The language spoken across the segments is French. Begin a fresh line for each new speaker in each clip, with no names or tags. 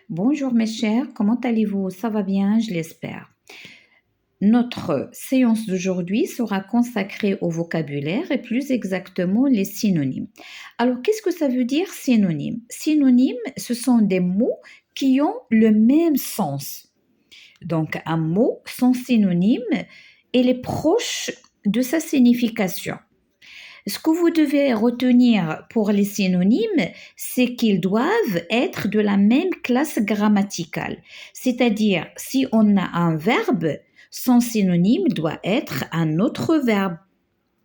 Bonjour mes chers, comment allez-vous? Ça va bien, je l'espère. Notre séance d'aujourd'hui sera consacrée au vocabulaire et plus exactement les synonymes. Alors, qu'est-ce que ça veut dire synonyme? Synonyme, ce sont des mots qui ont le même sens. Donc, un mot, son synonyme, il est proche de sa signification. Ce que vous devez retenir pour les synonymes, c'est qu'ils doivent être de la même classe grammaticale. C'est-à-dire, si on a un verbe, son synonyme doit être un autre verbe.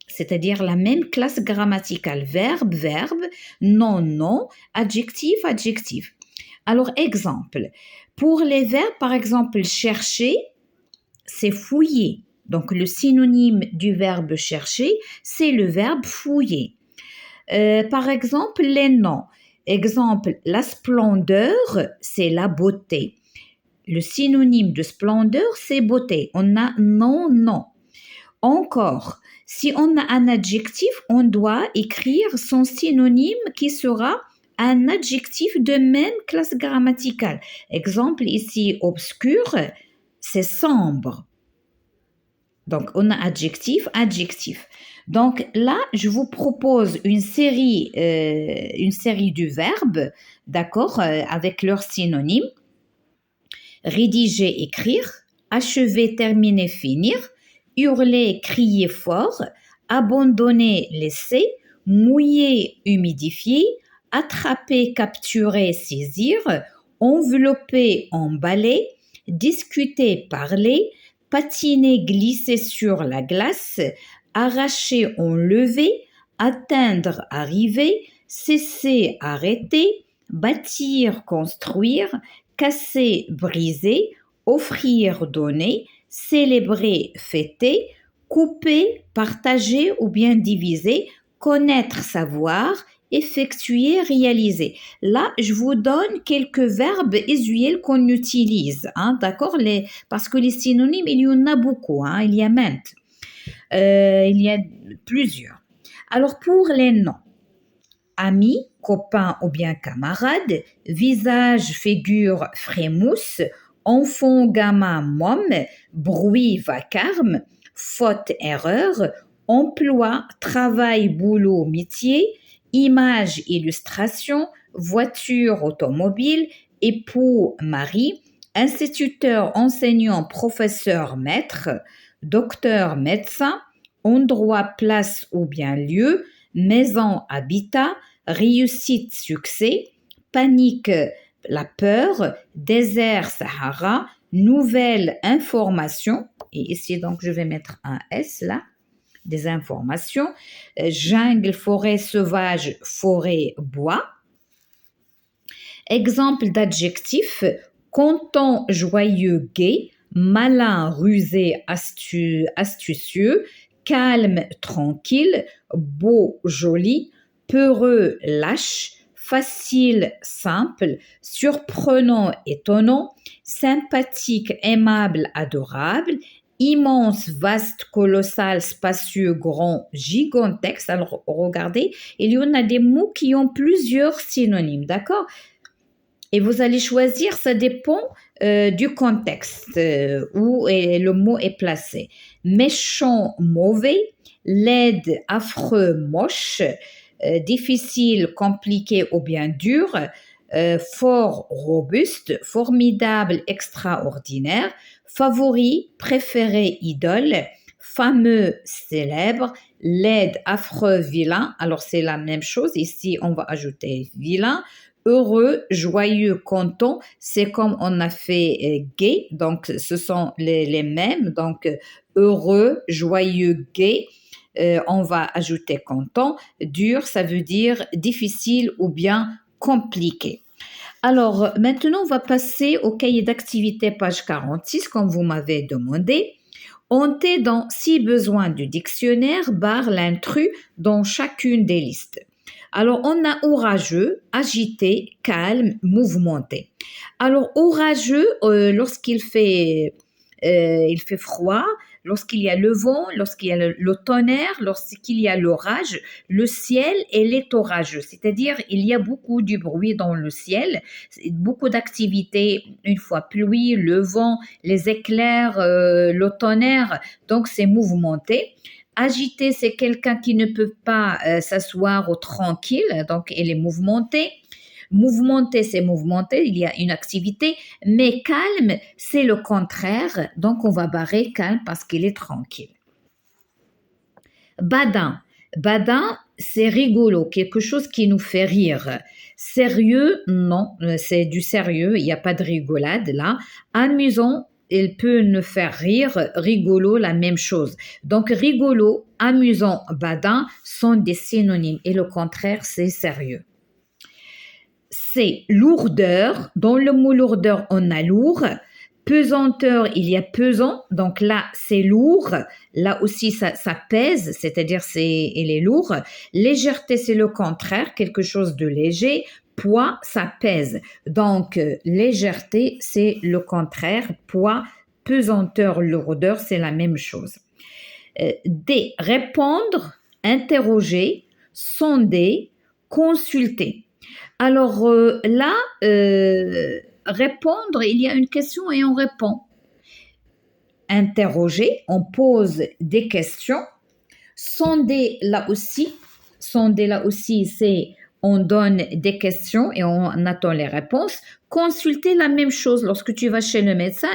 C'est-à-dire la même classe grammaticale. Verbe, verbe, non, non, adjectif, adjectif. Alors, exemple. Pour les verbes, par exemple, chercher, c'est fouiller. Donc, le synonyme du verbe chercher, c'est le verbe fouiller. Par exemple, les noms. Exemple, la splendeur, c'est la beauté. Le synonyme de splendeur, c'est beauté. On a non, non. Encore, si on a un adjectif, on doit écrire son synonyme qui sera un adjectif de même classe grammaticale. Exemple, ici, obscur, c'est sombre. Donc, on a adjectif, adjectif. Donc là, je vous propose une série du verbe, d'accord, avec leurs synonymes. Rédiger, écrire, achever, terminer, finir, hurler, crier fort, abandonner, laisser, mouiller, humidifier, attraper, capturer, saisir, envelopper, emballer, discuter, parler, patiner, glisser sur la glace, arracher, enlever, atteindre, arriver, cesser, arrêter, bâtir, construire, casser, briser, offrir, donner, célébrer, fêter, couper, partager ou bien diviser, connaître, savoir, effectuer, réaliser. Là, je vous donne quelques verbes usuels qu'on utilise, hein, d'accord? Parce que les synonymes, il y en a beaucoup, hein, il y a maintes. Il y a plusieurs. Alors, pour les noms, ami, copain ou bien camarade, visage, figure, frémousse, enfant, gamin, môme, bruit, vacarme, faute, erreur, emploi, travail, boulot, métier, image, illustration, voiture, automobile, époux, mari, instituteur, enseignant, professeur, maître, docteur, médecin, endroit, place ou bien lieu, maison, habitat, réussite, succès, panique, la peur, désert, Sahara, nouvelle, information, et ici donc je vais mettre un S là, des informations, jungle, forêt, sauvage, forêt, bois. Exemple d'adjectif, content, joyeux, gai, malin, rusé, astucieux, calme, tranquille, beau, joli, peureux, lâche, facile, simple, surprenant, étonnant, sympathique, aimable, adorable, immense, vaste, colossal, spacieux, grand, gigantesque. Alors, regardez, il y en a des mots qui ont plusieurs synonymes, d'accord? Et vous allez choisir, ça dépend du contexte où le mot est placé. Méchant, mauvais, laide, affreux, moche, difficile, compliqué ou bien dur, fort, robuste, formidable, extraordinaire, favori, préféré, idole, fameux, célèbre, laide, affreux, vilain. Alors c'est la même chose, ici on va ajouter vilain. Heureux, joyeux, content, c'est comme on a fait gai, donc ce sont les mêmes, donc heureux, joyeux, gai, on va ajouter content. Dur, ça veut dire difficile ou bien compliqué. Alors maintenant, on va passer au cahier d'activité page 46, comme vous m'avez demandé. On est dans si besoin du dictionnaire, barre l'intrus dans chacune des listes. Alors, on a orageux, agité, calme, mouvementé. Alors, orageux, lorsqu'il fait, il fait froid, lorsqu'il y a le vent, lorsqu'il y a le tonnerre, lorsqu'il y a l'orage, le ciel, il est orageux. C'est-à-dire, il y a beaucoup de bruit dans le ciel, beaucoup d'activités, une fois pluie, le vent, les éclairs, le tonnerre, donc c'est mouvementé. Agité, c'est quelqu'un qui ne peut pas s'asseoir au tranquille, donc il est mouvementé. Mouvementé, c'est mouvementé, il y a une activité, mais calme, c'est le contraire, donc on va barrer calme parce qu'il est tranquille. Badin, badin, c'est rigolo, quelque chose qui nous fait rire. Sérieux, non, c'est du sérieux, il n'y a pas de rigolade là. Amusant, il peut nous faire rire, rigolo, la même chose. Donc rigolo, amusant, badin sont des synonymes et le contraire, c'est sérieux. C'est lourdeur. Dans le mot lourdeur, on a lourd. Pesanteur, il y a pesant. Donc là, c'est lourd. Là aussi, ça pèse, c'est-à-dire il est lourd. Légèreté, c'est le contraire, quelque chose de léger. Poids, ça pèse. Donc, légèreté, c'est le contraire. Poids, pesanteur, lourdeur, c'est la même chose. D, répondre, interroger, sonder, consulter. Alors là, répondre, il y a une question et on répond. Interroger, on pose des questions. Sonder, là aussi, c'est on donne des questions et on attend les réponses. Consulter, la même chose. Lorsque tu vas chez le médecin,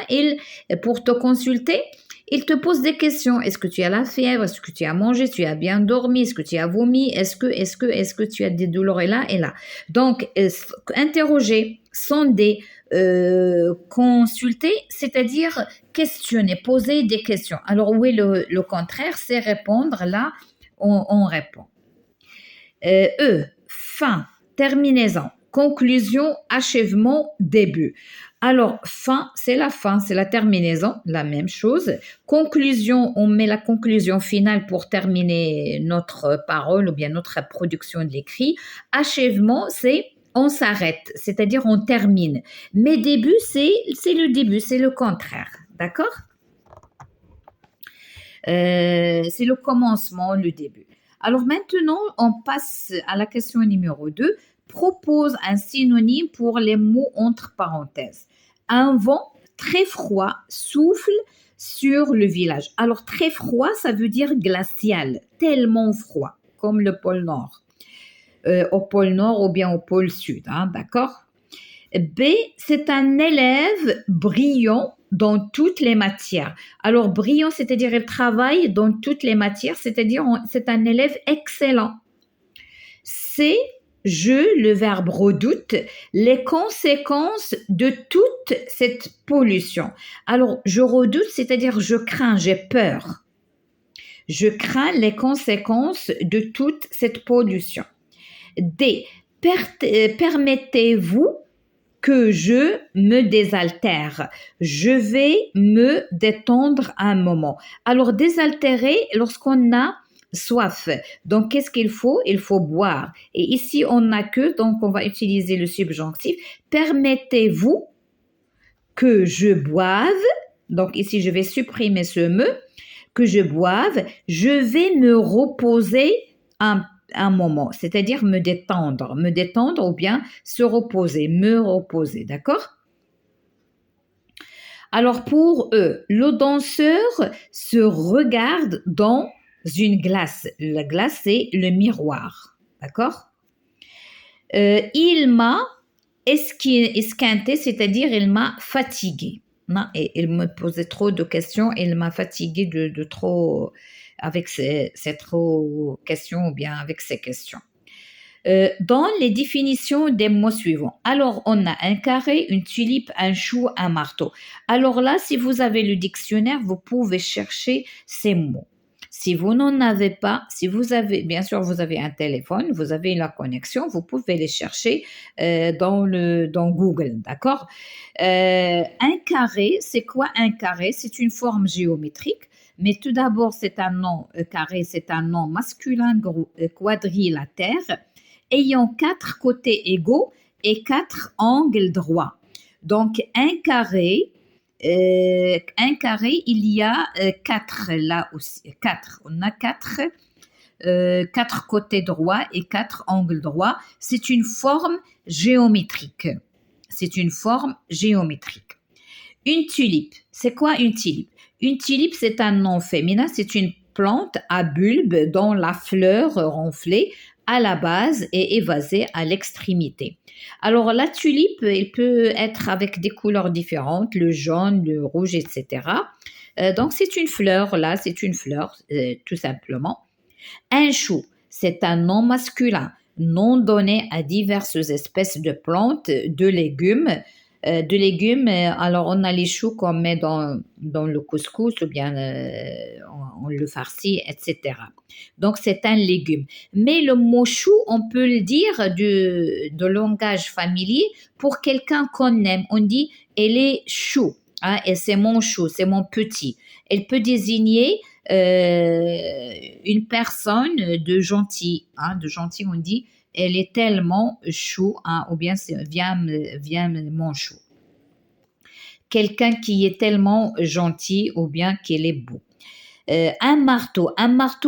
pour te consulter, il te pose des questions. Est-ce que tu as la fièvre? Est-ce que tu as mangé? Est-ce que tu as bien dormi? Est-ce que tu as vomi? Est-ce que tu as des douleurs et là et là? Donc, interroger, sonder, consulter, c'est-à-dire questionner, poser des questions. Alors, où est le contraire? C'est répondre. Là, on répond. Fin, terminaison, conclusion, achèvement, début. Alors, fin, c'est la terminaison, la même chose. Conclusion, on met la conclusion finale pour terminer notre parole ou bien notre production de l'écrit. Achèvement, c'est on s'arrête, c'est-à-dire on termine. Mais début, c'est le début, c'est le contraire. D'accord? C'est le commencement, le début. Alors maintenant, on passe à la question numéro 2. Propose un synonyme pour les mots entre parenthèses. Un vent très froid souffle sur le village. Alors très froid, ça veut dire glacial, tellement froid, comme le pôle Nord. Au pôle Nord ou bien au pôle Sud, hein, d'accord? B, c'est un élève brillant dans toutes les matières. Alors, brillant, c'est-à-dire il travaille dans toutes les matières, c'est-à-dire c'est un élève excellent. C, le verbe redoute, les conséquences de toute cette pollution. Alors, je redoute, c'est-à-dire je crains, j'ai peur. Je crains les conséquences de toute cette pollution. D, permettez-vous que je me désaltère. Je vais me détendre un moment. Alors, désaltérer lorsqu'on a soif. Donc, qu'est-ce qu'il faut? Il faut boire. Et ici, on n'a que, donc on va utiliser le subjonctif. Permettez-vous que je boive. Donc, ici, je vais supprimer ce me. Que je boive. Je vais me reposer un moment, c'est-à-dire me détendre ou bien se reposer, me reposer, d'accord? Alors pour eux, le danseur se regarde dans une glace. La glace, c'est le miroir, d'accord? Il m'a esquinté, c'est-à-dire il m'a fatigué. Non, et il me posait trop de questions, il m'a fatigué de trop avec ces trop questions ou bien avec ces questions. Dans les définitions des mots suivants. Alors, on a un carré, une tulipe, un chou, un marteau. Alors là, si vous avez le dictionnaire, vous pouvez chercher ces mots. Si vous n'en avez pas, si vous avez, bien sûr, vous avez un téléphone, vous avez la connexion, vous pouvez les chercher dans Google, d'accord? Un carré, c'est quoi un carré? C'est une forme géométrique. Mais tout d'abord, c'est un nom carré, c'est un nom masculin quadrilatère ayant 4 côtés égaux et 4 angles droits. Donc, un carré, un carré, il y a quatre là aussi. Quatre. On a quatre côtés droits et quatre angles droits. C'est une forme géométrique. C'est une forme géométrique. Une tulipe. C'est quoi une tulipe? Une tulipe, c'est un nom féminin. C'est une plante à bulbe dont la fleur renflée à la base et évasée à l'extrémité. Alors la tulipe, elle peut être avec des couleurs différentes, le jaune, le rouge, etc. Donc c'est une fleur, là, c'est une fleur, tout simplement. Un chou, c'est un nom masculin, nom donné à diverses espèces de plantes, de légumes. Alors, on a les choux qu'on met dans le couscous ou bien on le farcit, etc. Donc, c'est un légume. Mais le mot chou, on peut le dire de langage familier pour quelqu'un qu'on aime. On dit, elle est chou, hein, et c'est mon chou, c'est mon petit. Elle peut désigner une personne de gentil, hein, de gentil, on dit elle est tellement chou, hein, ou bien c'est viens mon chou. Quelqu'un qui est tellement gentil ou bien qu'il est beau. Un marteau,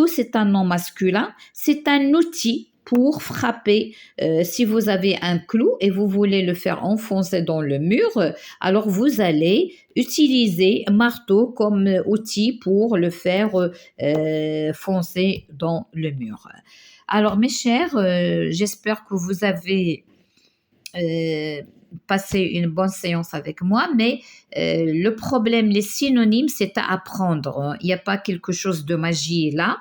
c'est un nom masculin, c'est un outil pour frapper. Si vous avez un clou et vous voulez le faire enfoncer dans le mur, alors vous allez utiliser marteau comme outil pour le faire foncer dans le mur. Alors mes chers, j'espère que vous avez passé une bonne séance avec moi, mais le problème, les synonymes, c'est à apprendre. Il n'y a pas quelque chose de magie là.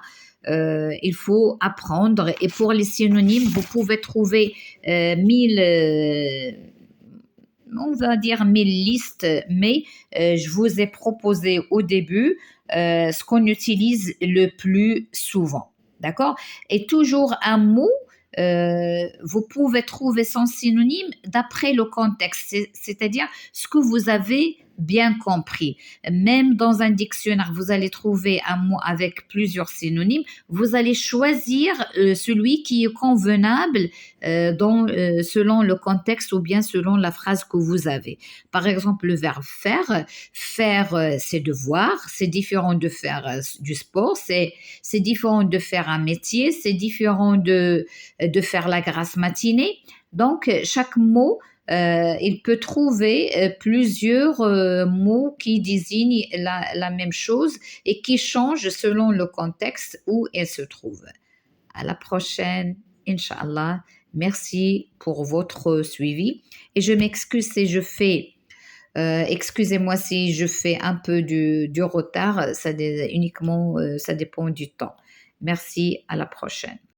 Il faut apprendre. Et pour les synonymes, vous pouvez trouver 1000, on va dire 1000 listes, mais je vous ai proposé au début ce qu'on utilise le plus souvent. D'accord? Et toujours un mot, vous pouvez trouver son synonyme d'après le contexte, c'est-à-dire ce que vous avez bien compris. Même dans un dictionnaire, vous allez trouver un mot avec plusieurs synonymes. Vous allez choisir celui qui est convenable selon le contexte ou bien selon la phrase que vous avez. Par exemple, le verbe faire. Faire, c'est devoir. C'est différent de faire du sport. C'est différent de faire un métier. C'est différent de faire la grasse matinée. Donc, chaque mot, il peut trouver plusieurs mots qui désignent la même chose et qui changent selon le contexte où elle se trouve. À la prochaine, Inch'Allah. Merci pour votre suivi. Et je m'excuse si je fais excusez-moi si je fais un peu du retard, ça dépend du temps. Merci, à la prochaine.